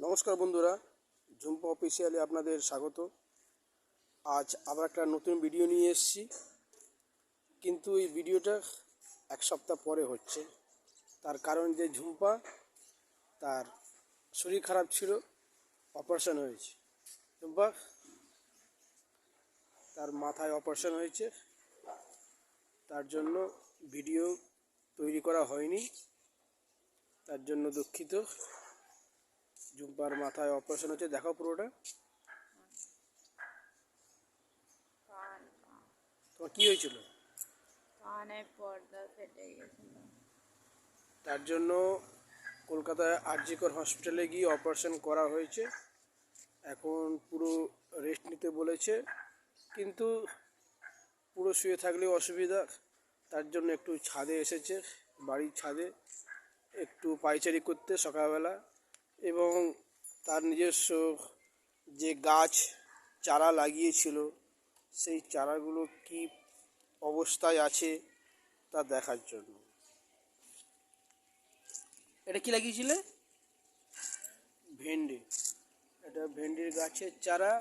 নমস্কার বন্ধুরা, ঝুম্পা অফিসিয়ালে আপনাদের স্বাগত। আজ আবার একটা নতুন ভিডিও নিয়ে এসেছি, কিন্তু এই ভিডিওটা এক সপ্তাহ পরে হচ্ছে। তার কারণ যে ঝুম্পা তার শরীর খারাপ ছিল, অপারেশন হয়েছে। ঝুম্পা তার মাথায় অপারেশন হয়েছে, তার জন্য ভিডিও তৈরি করা হয়নি, তার জন্য দুঃখিত। ঝুম্পার মাথায় অপারেশন হচ্ছে, দেখো পুরোটা। তোমার কি হয়েছিল? কানের পর্দা ফেটে গেছিল। তার জন্য কলকাতায় আরজিকর হসপিটালে গিয়ে অপারেশন করা হয়েছে। এখন পুরো রেস্ট নিতে বলেছে, কিন্তু পুরো শুয়ে থাকলেও অসুবিধা। তার জন্য একটু ছাদে এসেছে, বাড়ির ছাদে একটু পায়চারি করতে সকালবেলা। এবং তার নিজস্ব যে গাছ চারা লাগিয়েছিল, সেই চারাগুলো কি অবস্থায় আছে তা দেখার জন্য। এটা কি লাগিয়েছিলে? ভেন্ডি। এটা ভেন্ডির গাছের চারা।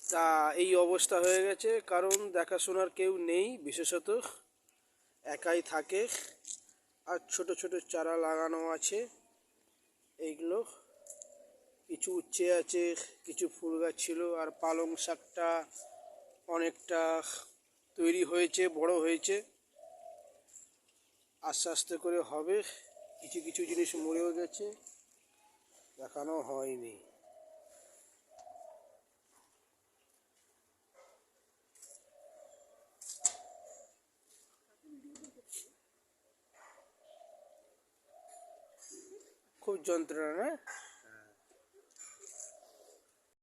তা এই অবস্থা হয়ে গেছে কারণ দেখাশোনার কেউ নেই, বিশেষত একাই থাকে। আর ছোট ছোট চারা লাগানো আছে, এইগুলো কিছু উচ্ছে আছে, কিছু ফুল গাছ ছিল। আর পালং শাকটা অনেকটা তৈরি হয়েছে, বড় হয়েছে, আস্তে আস্তে করে হবে। কিছু কিছু জিনিস মরেও গেছে, দেখানো হয়নি। খুব যন্ত্রণা না?